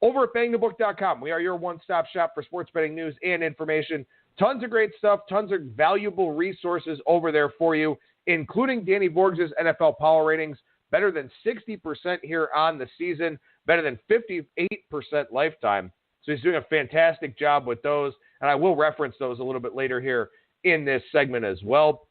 over at BangTheBook.com. We are your one-stop shop for sports betting news and information. Tons of great stuff, tons of valuable resources over there for you, including Danny Borges' NFL power ratings, better than 60% here on the season, better than 58% lifetime. So he's doing a fantastic job with those, and I will reference those a little bit later here in this segment as well.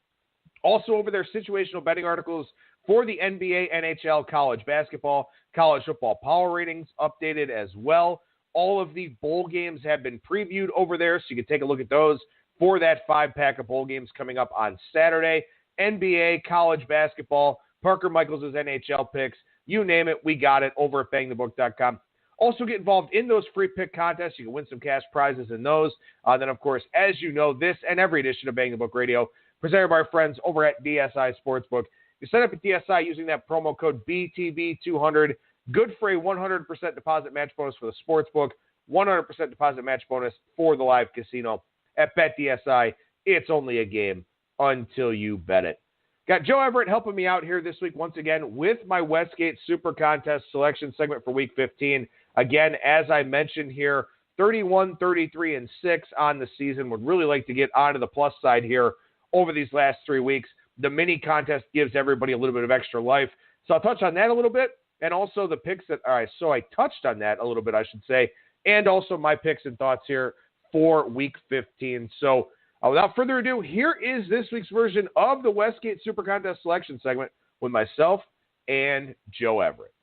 Also over there, situational betting articles for the NBA, NHL, college basketball, college football power ratings updated as well. All of the bowl games have been previewed over there, so you can take a look at those for that 5-pack of bowl games coming up on Saturday. NBA, college basketball, Parker Michaels' NHL picks, you name it, we got it over at BangTheBook.com. Also get involved in those free pick contests. You can win some cash prizes in those. Then, of course, as you know, this and every edition of Bang the Book Radio presented by our friends over at DSI Sportsbook. You sign up at DSI using that promo code BTB200. Good for a 100% deposit match bonus for the sportsbook, 100% deposit match bonus for the live casino. At BetDSI, it's only a game until you bet it. Got Joe Everett helping me out here this week once again with my Westgate SuperContest selection segment for Week 15. Again, as I mentioned here, 31, 33, and 6 on the season. Would really like to get onto the plus side here over these last 3 weeks. The mini contest gives everybody a little bit of extra life. So I'll touch on that a little bit. And also the picks that, all right, so I touched on that a little bit, I should say. And also my picks and thoughts here for Week 15. So without further ado, here is this week's version of the Westgate SuperContest selection segment with myself and Joe Everett.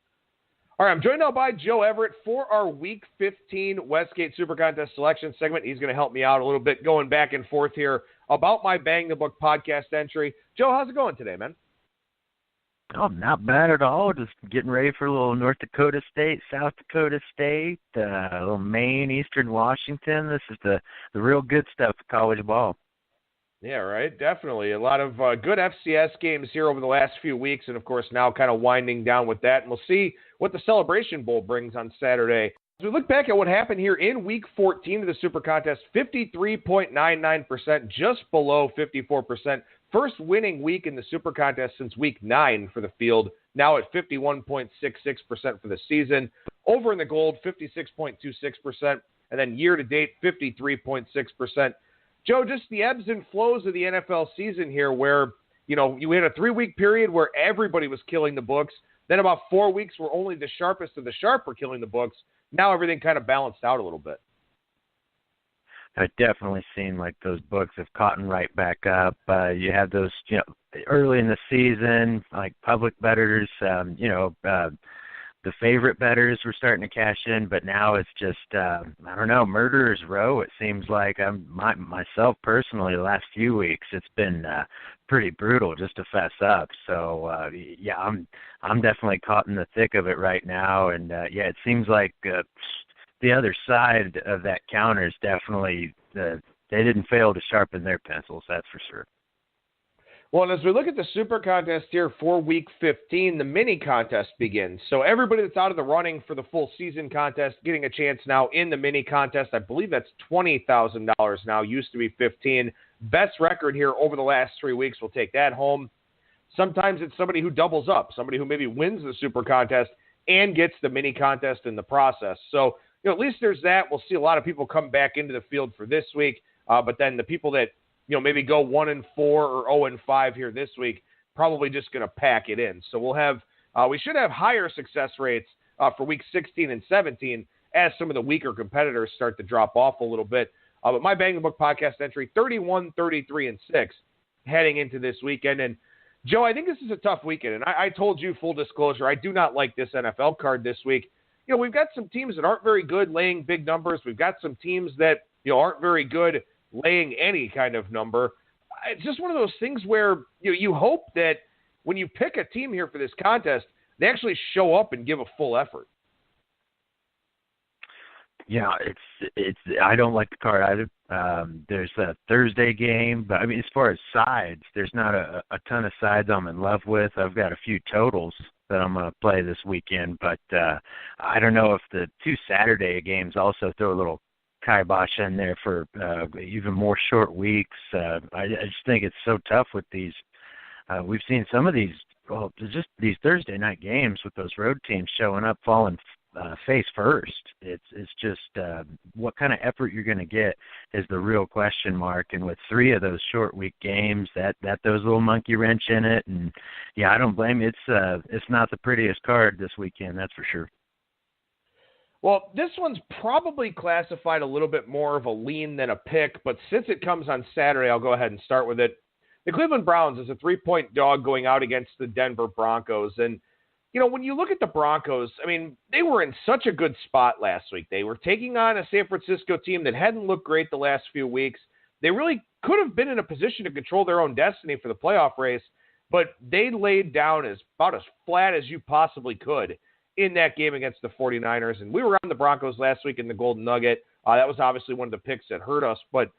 All right, I'm joined now by Joe Everett for our Week 15 Westgate SuperContest selection segment. He's going to help me out a little bit going back and forth here about my Bang the Book podcast entry. Joe, how's it going today, man? Oh, not bad at all. Just getting ready for a little North Dakota State, South Dakota State, a little Maine, Eastern Washington. This is the real good stuff of college ball. Yeah, right. Definitely. A lot of good FCS games here over the last few weeks, and, of course, now kind of winding down with that. And we'll see what the Celebration Bowl brings on Saturday. As we look back at what happened here in Week 14 of the Super Contest, 53.99%, just below 54%. First winning week in the Super Contest since Week 9 for the field, now at 51.66% for the season. Over in the gold, 56.26%, and then year-to-date, 53.6%. Joe, just the ebbs and flows of the NFL season here where, you know, you had a 3-week period where everybody was killing the books, then about 4 weeks where only the sharpest of the sharp were killing the books. Now everything kind of balanced out a little bit. It definitely seemed like those books have caught right back up. You had those, early in the season, like public bettors, the favorite bettors were starting to cash in, but now it's just, murderer's row. It seems like myself personally, the last few weeks, it's been pretty brutal just to fess up. So, I'm definitely caught in the thick of it right now. And, it seems like the other side of that counter is definitely they didn't fail to sharpen their pencils, that's for sure. Well, and as we look at the Super Contest here for Week 15, the mini contest begins. So everybody that's out of the running for the full season contest getting a chance now in the mini contest. I believe that's $20,000 now, used to be $15,000. Best record here over the last 3 weeks will take that home. Sometimes it's somebody who doubles up, somebody who maybe wins the Super Contest and gets the mini contest in the process. So, at least there's that. We'll see a lot of people come back into the field for this week. But then the people that, maybe go 1-4 or 0-5 here this week, probably just going to pack it in. So we'll have, we should have higher success rates for Week 16 and 17 as some of the weaker competitors start to drop off a little bit. But my Bang the Book podcast entry, 31, 33, and 6 heading into this weekend. And Joe, I think this is a tough weekend. And I told you, full disclosure, I do not like this NFL card this week. We've got some teams that aren't very good laying big numbers. We've got some teams that, aren't very good laying any kind of number. It's just one of those things where you hope that when you pick a team here for this contest, they actually show up and give a full effort. Yeah, it's. I don't like the card either. There's a Thursday game, but as far as sides, there's not a ton of sides I'm in love with. I've got a few totals that I'm going to play this weekend, but I don't know if the 2 Saturday games also throw a little kibosh in there for even more short weeks. I just think it's so tough with these. We've seen some of these, just these Thursday night games with those road teams showing up, falling face first. It's just what kind of effort you're going to get is the real question mark. And with 3 of those short week games, that throws a little monkey wrench in it. And yeah, I don't blame you. It's not the prettiest card this weekend, that's for sure. Well, this one's probably classified a little bit more of a lean than a pick, but since it comes on Saturday, I'll go ahead and start with it. The Cleveland Browns is a 3-point dog going out against the Denver Broncos. And, when you look at the Broncos, I mean, they were in such a good spot last week. They were taking on a San Francisco team that hadn't looked great the last few weeks. They really could have been in a position to control their own destiny for the playoff race, but they laid down about as flat as you possibly could in that game against the 49ers. And we were on the Broncos last week in the Golden Nugget. That was obviously one of the picks that hurt us. But,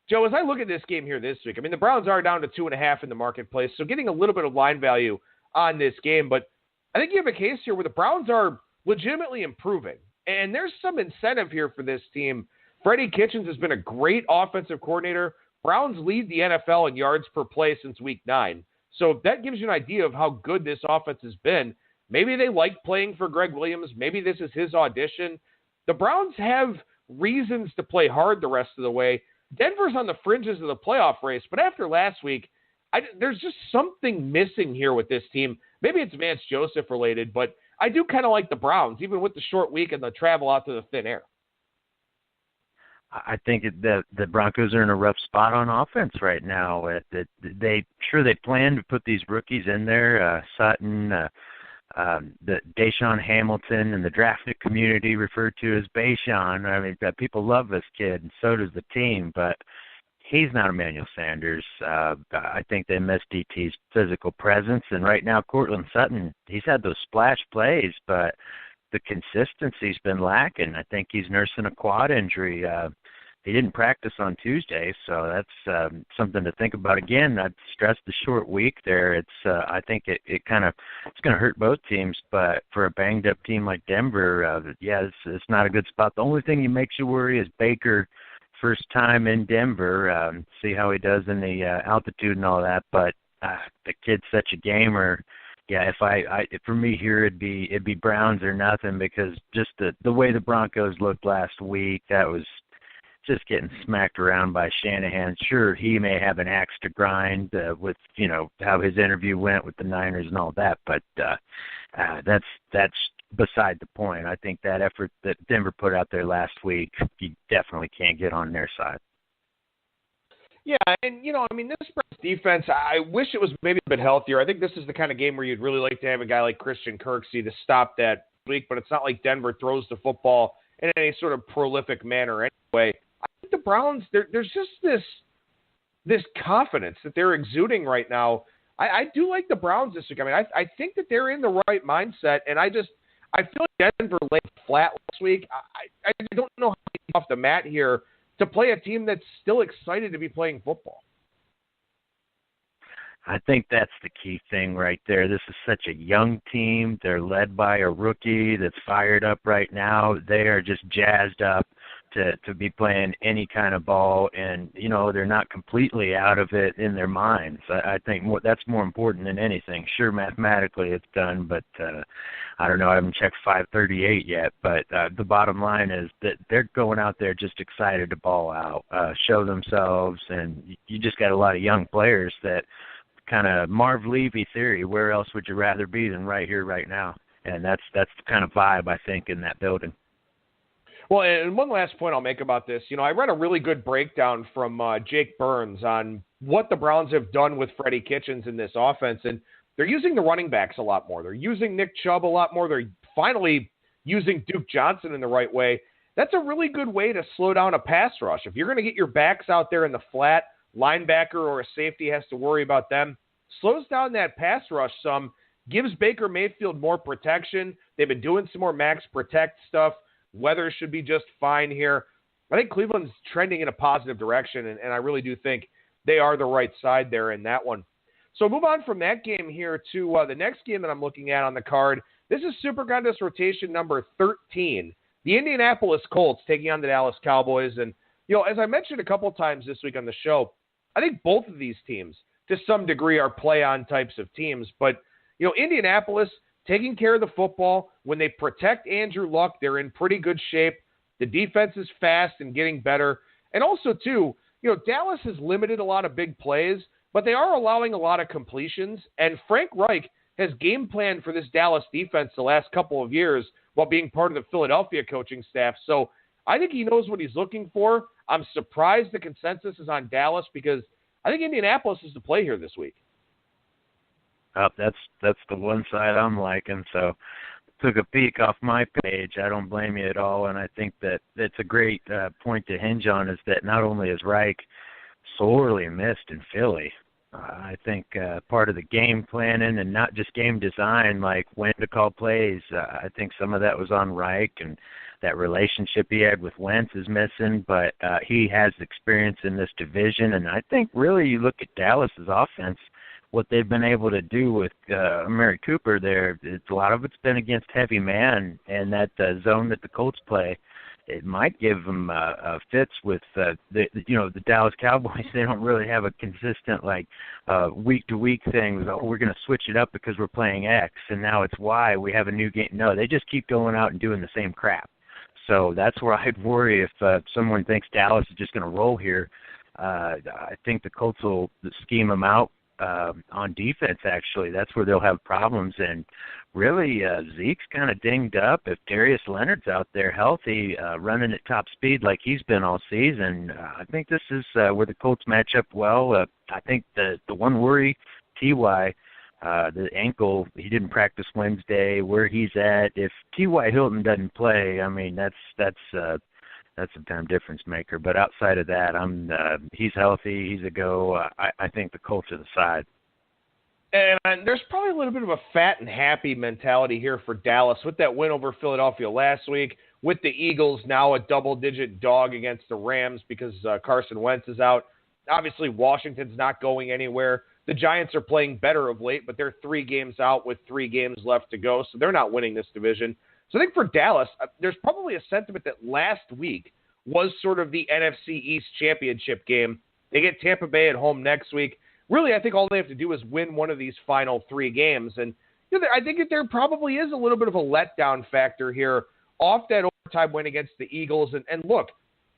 Joe, as I look at this game here this week, I mean, the Browns are down to 2.5 in the marketplace, so getting a little bit of line value on this game. But I think you have a case here where the Browns are legitimately improving. And there's some incentive here for this team. Freddie Kitchens has been a great offensive coordinator. Browns lead the NFL in yards per play since week 9. So that gives you an idea of how good this offense has been. Maybe they like playing for Greg Williams. Maybe this is his audition. The Browns have reasons to play hard the rest of the way. Denver's on the fringes of the playoff race, but after last week, there's just something missing here with this team. Maybe it's Vance Joseph related, but I do kind of like the Browns, even with the short week and the travel out to the thin air. I think the Broncos are in a rough spot on offense right now. They plan to put these rookies in there, Sutton, the Deshaun Hamilton, and the drafted community referred to as Bayshawn. I mean, people love this kid, and so does the team, but he's not Emmanuel Sanders. I think they miss DT's physical presence, and right now Cortland Sutton, he's had those splash plays, but the consistency's been lacking. I think he's nursing a quad injury. He didn't practice on Tuesday, so that's something to think about. Again, I'd stress the short week there. I think it's going to hurt both teams, but for a banged up team like Denver, it's not a good spot. The only thing that makes you worry is Baker. First time in Denver, see how he does in the altitude and all that. But the kid's such a gamer. Yeah, if for me here, it'd be Browns or nothing, because just the way the Broncos looked last week, that was just getting smacked around by Shanahan. Sure, he may have an axe to grind with how his interview went with the Niners and all that, but that's beside the point. I think that effort that Denver put out there last week, you definitely can't get on their side. Yeah, and, this Browns defense, I wish it was maybe a bit healthier. I think this is the kind of game where you'd really like to have a guy like Christian Kirksey to stop that week, but it's not like Denver throws the football in any sort of prolific manner anyway. I think the Browns, there's just this confidence that they're exuding right now. I do like the Browns this week. I mean, I think that they're in the right mindset, and I feel like Denver laid flat last week. I don't know how to get off the mat here to play a team that's still excited to be playing football. I think that's the key thing right there. This is such a young team. They're led by a rookie that's fired up right now. They are just jazzed up to be playing any kind of ball, and, they're not completely out of it in their minds. I think that's more important than anything. Sure, mathematically it's done, but I don't know. I haven't checked 538 yet, but the bottom line is that they're going out there just excited to ball out, show themselves, and you just got a lot of young players that kind of Marv Levy theory, where else would you rather be than right here, right now? And that's the kind of vibe, I think, in that building. Well, and one last point I'll make about this, I read a really good breakdown from Jake Burns on what the Browns have done with Freddie Kitchens in this offense, and they're using the running backs a lot more. They're using Nick Chubb a lot more. They're finally using Duke Johnson in the right way. That's a really good way to slow down a pass rush. If you're going to get your backs out there in the flat, linebacker or a safety has to worry about them, slows down that pass rush some, gives Baker Mayfield more protection. They've been doing some more max protect stuff. Weather should be just fine here. I think Cleveland's trending in a positive direction, and I really do think they are the right side there in that one. So move on from that game here to the next game that I'm looking at on the card. This is SuperContest rotation number 13. The Indianapolis Colts taking on the Dallas Cowboys. And, as I mentioned a couple times this week on the show, I think both of these teams, to some degree, are play-on types of teams. But, Indianapolis taking care of the football. When they protect Andrew Luck, they're in pretty good shape. The defense is fast and getting better. And also, too, Dallas has limited a lot of big plays, but they are allowing a lot of completions. And Frank Reich has game planned for this Dallas defense the last couple of years while being part of the Philadelphia coaching staff. So I think he knows what he's looking for. I'm surprised the consensus is on Dallas because I think Indianapolis is the play here this week. That's the one side I'm liking. So took a peek off my page. I don't blame you at all, and I think that it's a great point to hinge on is that not only is Reich sorely missed in Philly, I think part of the game planning and not just game design, like when to call plays, I think some of that was on Reich, and that relationship he had with Wentz is missing, but he has experience in this division, and I think really you look at Dallas's offense, what they've been able to do with Amari Cooper there, a lot of it's been against heavy man, and that zone that the Colts play, it might give them fits with the Dallas Cowboys. They don't really have a consistent week-to-week thing. We're going to switch it up because we're playing X, and now it's Y. We have a new game. No, they just keep going out and doing the same crap. So that's where I'd worry if someone thinks Dallas is just going to roll here. I think the Colts will scheme them out. On defense, actually, that's where they'll have problems. And really, Zeke's kind of dinged up. If Darius Leonard's out there healthy, running at top speed like he's been all season, I think this is where the Colts match up well. I think the one worry, T.Y., the ankle, he didn't practice Wednesday, where he's at. If T.Y. Hilton doesn't play, I mean, that's a damn difference maker. But outside of that, he's healthy. He's a go. I think the Colts are the side. And there's probably a little bit of a fat and happy mentality here for Dallas with that win over Philadelphia last week, with the Eagles now a double-digit dog against the Rams because Carson Wentz is out. Obviously, Washington's not going anywhere. The Giants are playing better of late, but they're 3 games out with 3 games left to go, so they're not winning this division. So I think for Dallas, there's probably a sentiment that last week was sort of the NFC East championship game. They get Tampa Bay at home next week. Really, I think all they have to do is win one of these final 3 games. And I think that there probably is a little bit of a letdown factor here off that overtime win against the Eagles. And look,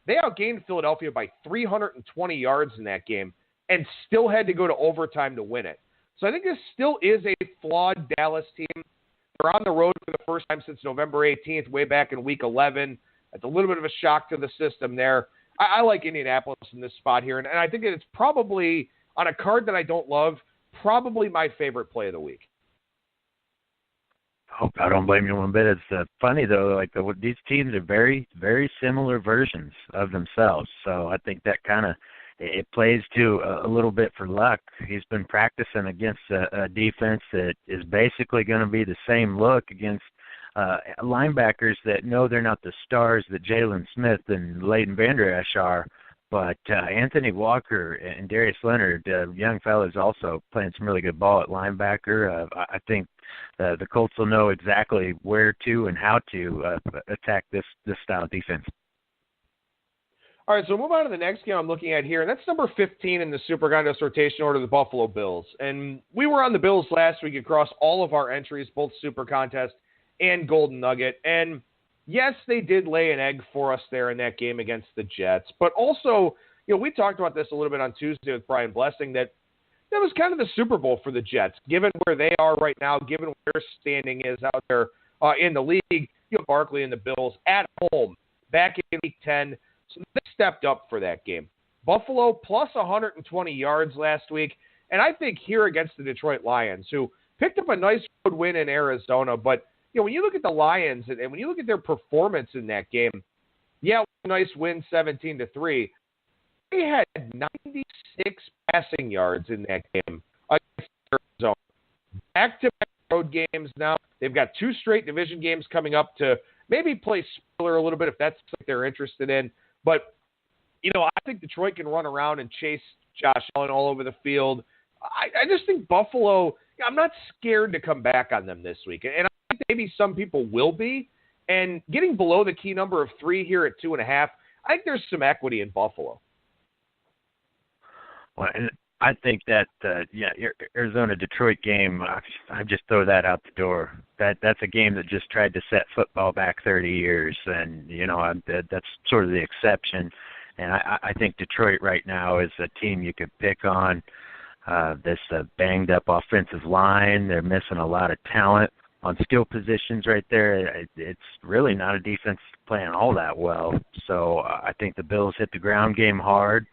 they outgained Philadelphia by 320 yards in that game and still had to go to overtime to win it. So I think this still is a flawed Dallas team. They're on the road for the first time since November 18th, way back in Week 11. It's a little bit of a shock to the system there. I like Indianapolis in this spot here, and I think that it's probably, on a card that I don't love, probably my favorite play of the week. Oh, I don't blame you one bit. It's funny, though, these teams are very, very similar versions of themselves, so I think that kind of it plays to a little bit for Luck. He's been practicing against a defense that is basically going to be the same look against linebackers that know they're not the stars that Jalen Smith and Leighton Vander Esch are, but Anthony Walker and Darius Leonard, young fellas, also playing some really good ball at linebacker. I think the Colts will know exactly where to and how to attack this style of defense. All right, so we'll move on to the next game I'm looking at here, and that's number 15 in the SuperContest rotation order, the Buffalo Bills. And we were on the Bills last week across all of our entries, both SuperContest and Golden Nugget. And yes, they did lay an egg for us there in that game against the Jets. But also, we talked about this a little bit on Tuesday with Brian Blessing, that was kind of the Super Bowl for the Jets, given where they are right now, given where their standing is out there in the league. Barkley and the Bills at home back in Week 10. So they stepped up for that game. Buffalo plus 120 yards last week. And I think here against the Detroit Lions, who picked up a nice road win in Arizona. But, when you look at the Lions and when you look at their performance in that game, nice win 17-3. They had 96 passing yards in that game against Arizona. Back-to-back road games now. They've got 2 straight division games coming up to maybe play spoiler a little bit if that's what they're interested in. But, I think Detroit can run around and chase Josh Allen all over the field. I just think Buffalo, I'm not scared to come back on them this week. And I think maybe some people will be. And getting below the key number of 3 here at 2.5, I think there's some equity in Buffalo. Well, and I think that Arizona-Detroit game, I just throw that out the door. That's a game that just tried to set football back 30 years, and that's sort of the exception. And I think Detroit right now is a team you could pick on. This banged up offensive line, they're missing a lot of talent on skill positions right there. It's really not a defense playing all that well. So I think the Bills hit the ground game hard.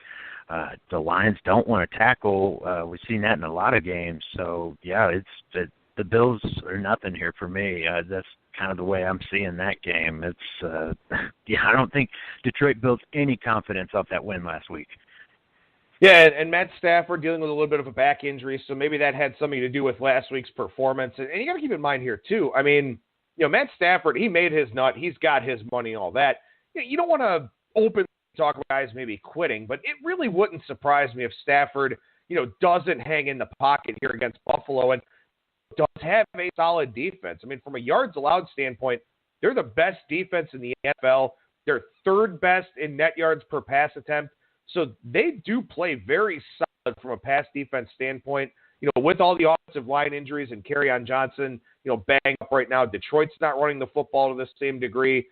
The Lions don't want to tackle. We've seen that in a lot of games. So, yeah, the Bills are nothing here for me. That's kind of the way I'm seeing that game. It's I don't think Detroit built any confidence off that win last week. Yeah, and Matt Stafford dealing with a little bit of a back injury, so maybe that had something to do with last week's performance. And you got to keep in mind here, too, I mean, Matt Stafford, he made his nut. He's got his money, all that. You don't want to openly talk about guys maybe quitting, but it really wouldn't surprise me if Stafford, doesn't hang in the pocket here against Buffalo and does have a solid defense. I mean, from a yards allowed standpoint, they're the best defense in the NFL. They're third best in net yards per pass attempt. So they do play very solid from a pass defense standpoint. With all the offensive line injuries and Kerryon Johnson, banged up right now. Detroit's not running the football to the same degree.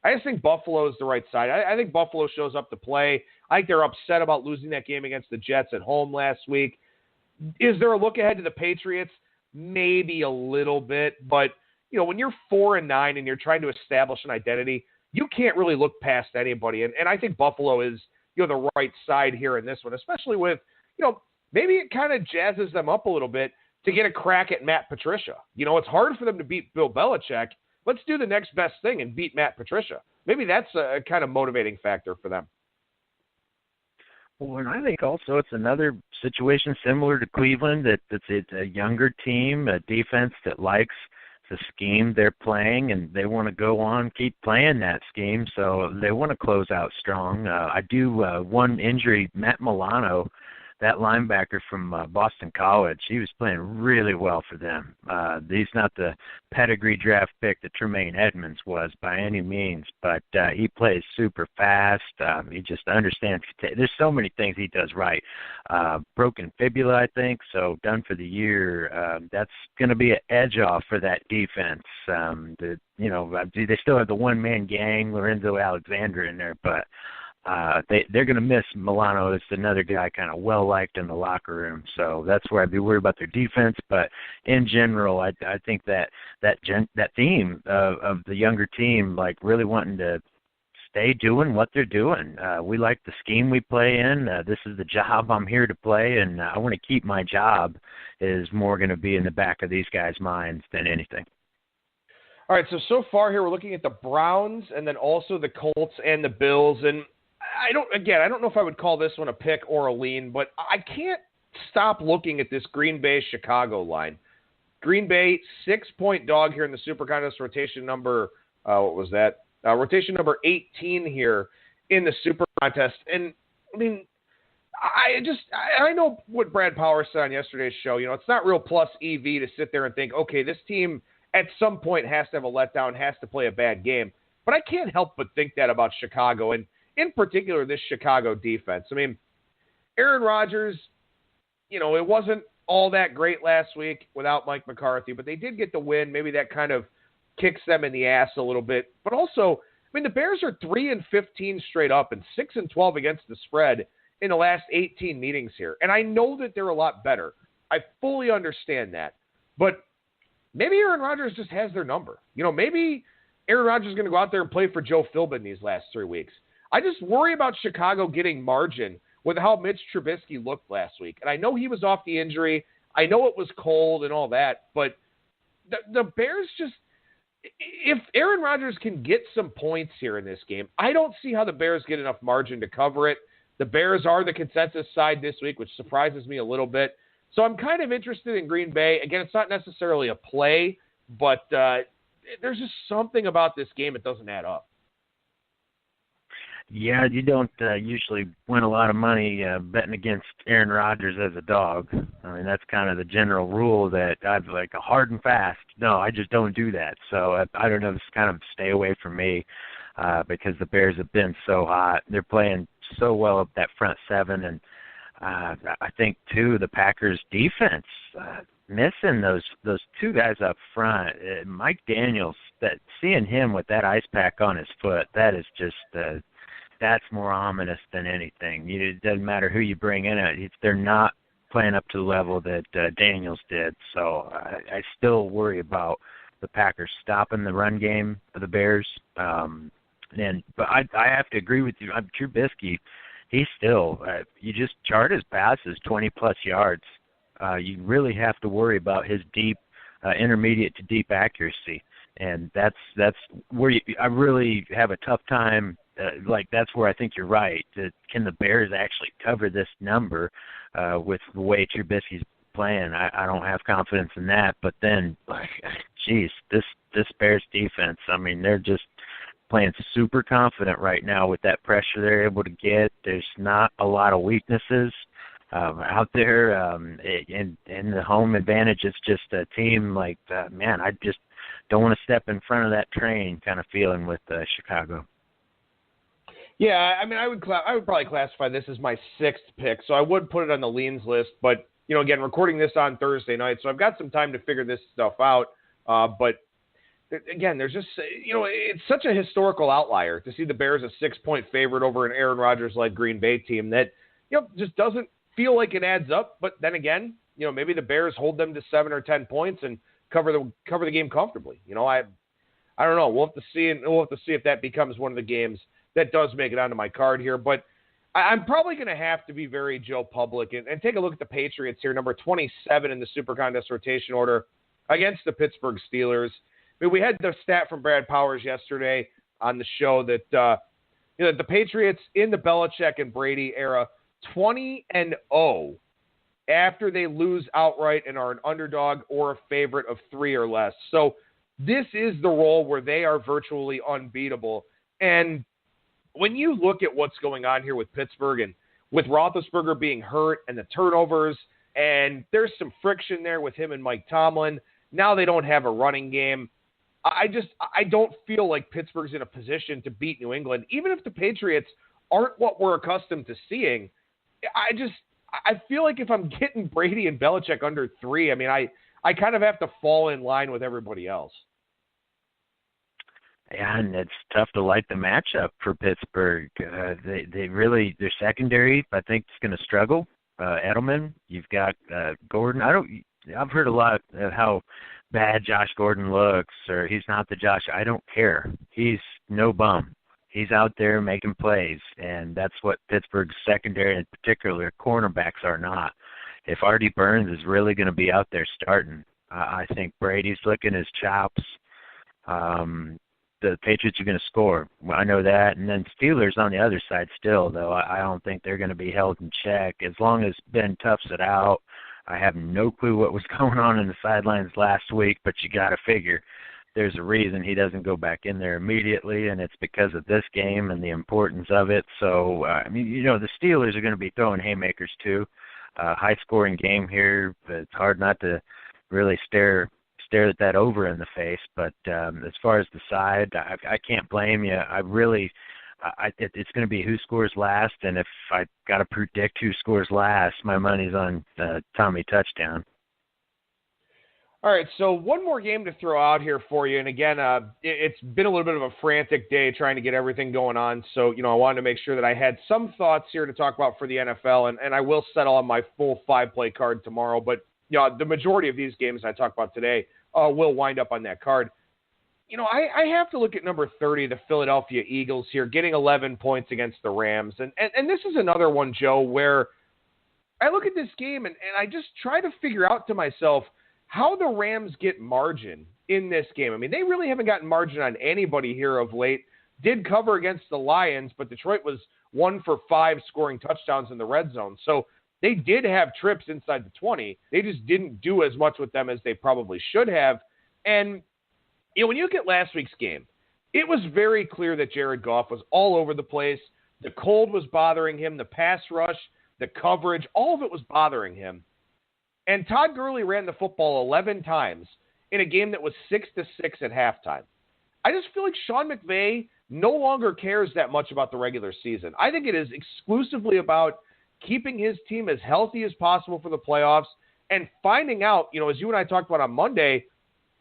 I just think Buffalo is the right side. I think Buffalo shows up to play. I think they're upset about losing that game against the Jets at home last week. Is there a look ahead to the Patriots? Maybe a little bit. But, when you're 4-9 and you're trying to establish an identity, you can't really look past anybody. And I think Buffalo is the right side here in this one, especially with, maybe it kind of jazzes them up a little bit to get a crack at Matt Patricia. It's hard for them to beat Bill Belichick. Let's do the next best thing and beat Matt Patricia. Maybe that's a kind of motivating factor for them. Well, and I think also it's another situation similar to Cleveland it's a younger team, a defense that likes the scheme they're playing, and they want to go on, keep playing that scheme, so they want to close out strong. I do one injury, Matt Milano, that linebacker from Boston College, he was playing really well for them. He's not the pedigree draft pick that Tremaine Edmonds was by any means, but he plays super fast. He just understands. There's so many things he does right. Broken fibula, I think, so done for the year. That's going to be an edge off for that defense. They still have the one-man gang, Lorenzo Alexander in there, but they're going to miss Milano. It's another guy kind of well-liked in the locker room. So that's where I'd be worried about their defense. But in general, I think that theme of the younger team, like really wanting to stay doing what they're doing. We like the scheme we play in. This is the job I'm here to play, and I want to keep my job is more going to be in the back of these guys' minds than anything. All right, so far here we're looking at the Browns and then also the Colts and the Bills. And I don't know if I would call this one a pick or a lean, but I can't stop looking at this Green Bay-Chicago line. Green Bay, 6-point dog here in the SuperContest rotation number, rotation number 18 here in the SuperContest. And, I mean, I know what Brad Powers said on yesterday's show. It's not real plus EV to sit there and think, okay, this team at some point has to have a letdown, has to play a bad game. But I can't help but think that about Chicago, and in particular this Chicago defense. I mean, Aaron Rodgers, it wasn't all that great last week without Mike McCarthy, but they did get the win. Maybe that kind of kicks them in the ass a little bit. But also, I mean, the Bears are 3-15 straight up and 6-12 against the spread in the last 18 meetings here. And I know that they're a lot better. I fully understand that. But maybe Aaron Rodgers just has their number. Maybe Aaron Rodgers is going to go out there and play for Joe Philbin these last 3 weeks. I just worry about Chicago getting margin with how Mitch Trubisky looked last week. And I know he was off the injury. I know it was cold and all that. But the Bears just – if Aaron Rodgers can get some points here in this game, I don't see how the Bears get enough margin to cover it. The Bears are the consensus side this week, which surprises me a little bit. So I'm kind of interested in Green Bay. Again, it's not necessarily a play, but there's just something about this game that doesn't add up. Yeah, you don't usually win a lot of money betting against Aaron Rodgers as a dog. I mean, that's kind of the general rule that I've like a hard and fast. No, I just don't do that. So I don't know. It's kind of stay away from me because the Bears have been so hot. They're playing so well up that front seven, and I think, too, the Packers' defense missing those two guys up front. Mike Daniels, seeing him with that ice pack on his foot, that is just that's more ominous than anything. It doesn't matter who you bring in. They're not playing up to the level that Daniels did. So I still worry about the Packers stopping the run game of the Bears. But I have to agree with you. Trubisky, he's still you just chart his passes 20-plus yards. You really have to worry about his deep, intermediate to deep accuracy. And that's where I really have a tough time. That's where I think you're right. Can the Bears actually cover this number with the way Trubisky's playing? I don't have confidence in that. But then, this Bears defense, I mean, they're just playing super confident right now with that pressure they're able to get. There's not a lot of weaknesses out there. And the home advantage is just a team I just don't want to step in front of that train kind of feeling with Chicago. Yeah, I mean, I would probably classify this as my sixth pick, so I would put it on the leans list. But, again, recording this on Thursday night, so I've got some time to figure this stuff out. But, again, there's just, it's such a historical outlier to see the Bears a 6-point favorite over an Aaron Rodgers-led Green Bay team that, just doesn't feel like it adds up. But then again, maybe the Bears hold them to 7 or 10 points and cover the game comfortably. I don't know. We'll have to see, and we'll have to see if that becomes one of the games that does make it onto my card here. But I'm probably going to have to be very Joe Public and take a look at the Patriots here, number 27 in the SuperContest rotation order against the Pittsburgh Steelers. I mean, we had the stat from Brad Powers yesterday on the show that the Patriots in the Belichick and Brady era, 20-0 after they lose outright and are an underdog or a favorite of 3 or less. So this is the role where they are virtually unbeatable. And when you look at what's going on here with Pittsburgh and with Roethlisberger being hurt and the turnovers, and there's some friction there with him and Mike Tomlin, now they don't have a running game. I don't feel like Pittsburgh's in a position to beat New England, even if the Patriots aren't what we're accustomed to seeing. I feel like if I'm getting Brady and Belichick under 3, I mean, I kind of have to fall in line with everybody else. Yeah, and it's tough to like the matchup for Pittsburgh. They really, their secondary, I think, is going to struggle. Edelman, you've got Gordon. I've heard a lot of how bad Josh Gordon looks, or he's not the Josh. I don't care. He's no bum. He's out there making plays, and that's what Pittsburgh's secondary, in particular, cornerbacks are not. If Artie Burns is really going to be out there starting, I think Brady's licking his chops. The Patriots are going to score. Well, I know that. And then Steelers on the other side still, though. I don't think they're going to be held in check. As long as Ben toughs it out, I have no clue what was going on in the sidelines last week, but you got to figure there's a reason he doesn't go back in there immediately, and it's because of this game and the importance of it. So, the Steelers are going to be throwing haymakers too. High-scoring game here. It's hard not to really stare at that over in the face. But as far as the side, I can't blame you. It's going to be who scores last, and if I got to predict who scores last, my money's on Tommy touchdown. All right, so one more game to throw out here for you. And again, it's been a little bit of a frantic day trying to get everything going on. So, I wanted to make sure that I had some thoughts here to talk about for the NFL, and I will settle on my full 5-play card tomorrow. But, the majority of these games I talk about today will wind up on that card. I have to look at number 30, the Philadelphia Eagles here, getting 11 points against the Rams. And this is another one, Joe, where I look at this game and I just try to figure out to myself how the Rams get margin in this game. I mean, they really haven't gotten margin on anybody here of late. Did cover against the Lions, but Detroit was 1 for 5 scoring touchdowns in the red zone. So they did have trips inside the 20. They just didn't do as much with them as they probably should have. And, when you look at last week's game, it was very clear that Jared Goff was all over the place. The cold was bothering him. The pass rush, the coverage, all of it was bothering him. And Todd Gurley ran the football 11 times in a game that was 6-6 at halftime. I just feel like Sean McVay no longer cares that much about the regular season. I think it is exclusively about keeping his team as healthy as possible for the playoffs, and finding out, as you and I talked about on Monday,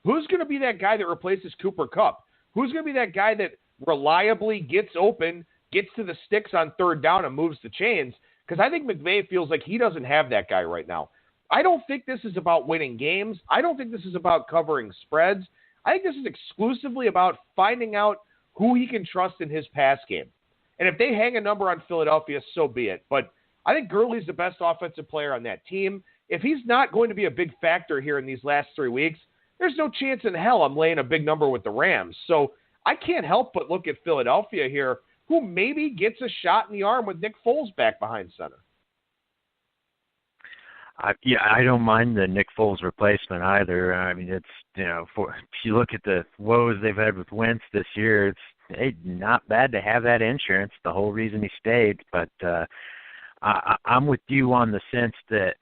who's going to be that guy that replaces Cooper Kupp? Who's going to be that guy that reliably gets open, gets to the sticks on third down, and moves the chains? Because I think McVay feels like he doesn't have that guy right now. I don't think this is about winning games. I don't think this is about covering spreads. I think this is exclusively about finding out who he can trust in his pass game. And if they hang a number on Philadelphia, so be it. But I think Gurley's the best offensive player on that team. If he's not going to be a big factor here in these last 3 weeks, there's no chance in hell I'm laying a big number with the Rams. So I can't help but look at Philadelphia here, who maybe gets a shot in the arm with Nick Foles back behind center. I don't mind the Nick Foles replacement either. I mean, it's, if you look at the woes they've had with Wentz this year, it's not bad to have that insurance, the whole reason he stayed. But I'm with you on the sense that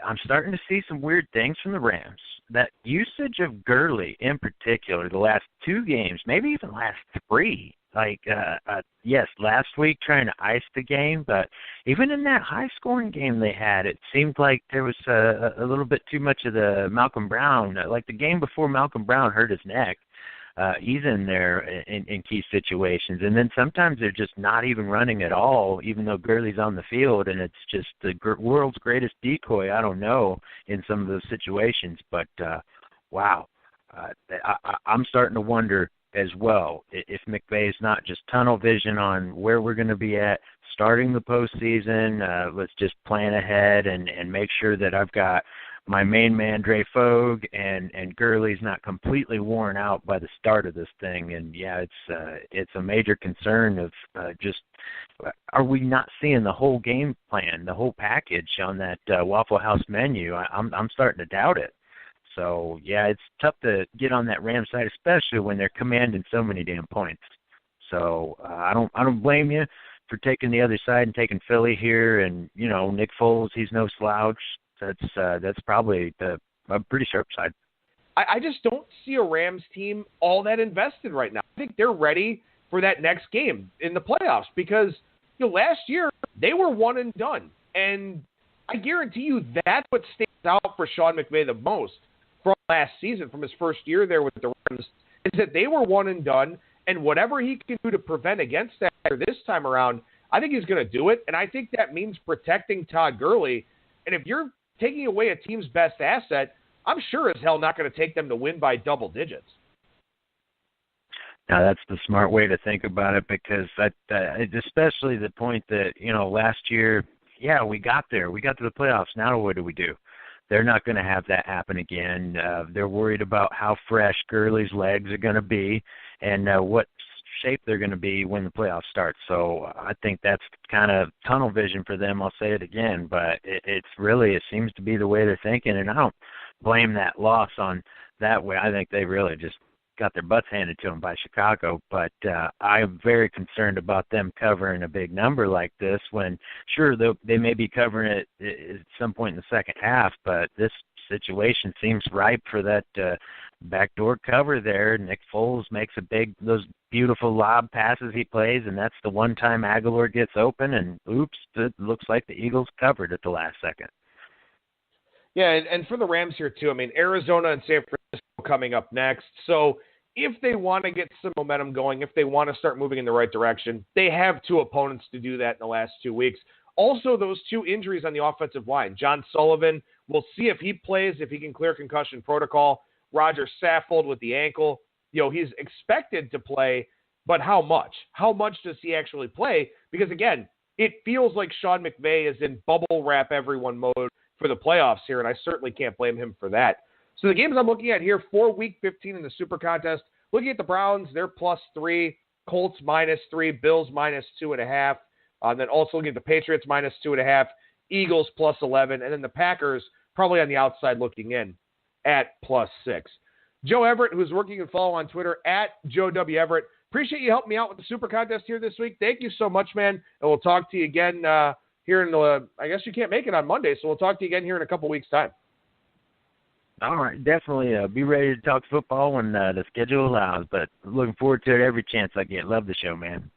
I'm starting to see some weird things from the Rams. That usage of Gurley in particular, the last 2 games, maybe even last 3, yes, last week trying to ice the game, but even in that high-scoring game they had, it seemed like there was a little bit too much of the Malcolm Brown. Like the game before Malcolm Brown hurt his neck, he's in there in key situations. And then sometimes they're just not even running at all, even though Gurley's on the field, and it's just the world's greatest decoy, I don't know, in some of those situations. But, wow, I'm starting to wonder as well if McVay's not just tunnel vision on where we're going to be at starting the postseason. Let's just plan ahead and make sure that I've got my main man, Dre Fogue, and Gurley's not completely worn out by the start of this thing. And, yeah, it's a major concern of just are we not seeing the whole game plan, the whole package on that Waffle House menu? I'm starting to doubt it. So, yeah, it's tough to get on that Rams side, especially when they're commanding so many damn points. So I don't blame you for taking the other side and taking Philly here. And, Nick Foles, he's no slouch. That's probably a pretty sharp side. I just don't see a Rams team all that invested right now. I think they're ready for that next game in the playoffs because last year they were one and done. And I guarantee you that's what stands out for Sean McVay the most from last season, from his first year there with the Rams, is that they were one and done, and whatever he can do to prevent against that this time around, I think he's going to do it, and I think that means protecting Todd Gurley. And if you're taking away a team's best asset, I'm sure as hell not going to take them to win by double digits. Now, that's the smart way to think about it because especially the point that, last year, yeah, we got there. We got to the playoffs. Now what do we do? They're not going to have that happen again. They're worried about how fresh Gurley's legs are going to be and what shape they're going to be when the playoffs start. So I think that's kind of tunnel vision for them. I'll say it again, but it seems to be the way they're thinking, and I don't blame that loss on that way. I think they really just got their butts handed to them by Chicago, but I'm very concerned about them covering a big number like this when, sure, they may be covering it at some point in the second half, but this situation seems ripe for that backdoor cover there. Nick Foles makes those beautiful lob passes he plays, and that's the one time Aguilar gets open, and oops, it looks like the Eagles covered at the last second. Yeah, and for the Rams here too, I mean, Arizona and San Francisco coming up next. So if they want to get some momentum going, if they want to start moving in the right direction, they have 2 opponents to do that in the last 2 weeks. Also, those 2 injuries on the offensive line. John Sullivan, we'll see if he plays, if he can clear concussion protocol. Roger Saffold with the ankle. He's expected to play, but how much? How much does he actually play? Because, again, it feels like Sean McVay is in bubble wrap everyone mode for the playoffs here, and I certainly can't blame him for that. So the games I'm looking at here for Week 15 in the SuperContest, looking at the Browns, they're +3, Colts -3, Bills -2.5, then also looking at the Patriots -2.5, Eagles +11, and then the Packers probably on the outside looking in at +6. Joe Everett, who's working and follow on Twitter at Joe W. Everett, appreciate you helping me out with the SuperContest here this week. Thank you so much, man, and we'll talk to you again here in I guess you can't make it on Monday, so we'll talk to you again here in a couple weeks' time. All right, definitely be ready to talk football when the schedule allows, but looking forward to it every chance I get. Love the show, man.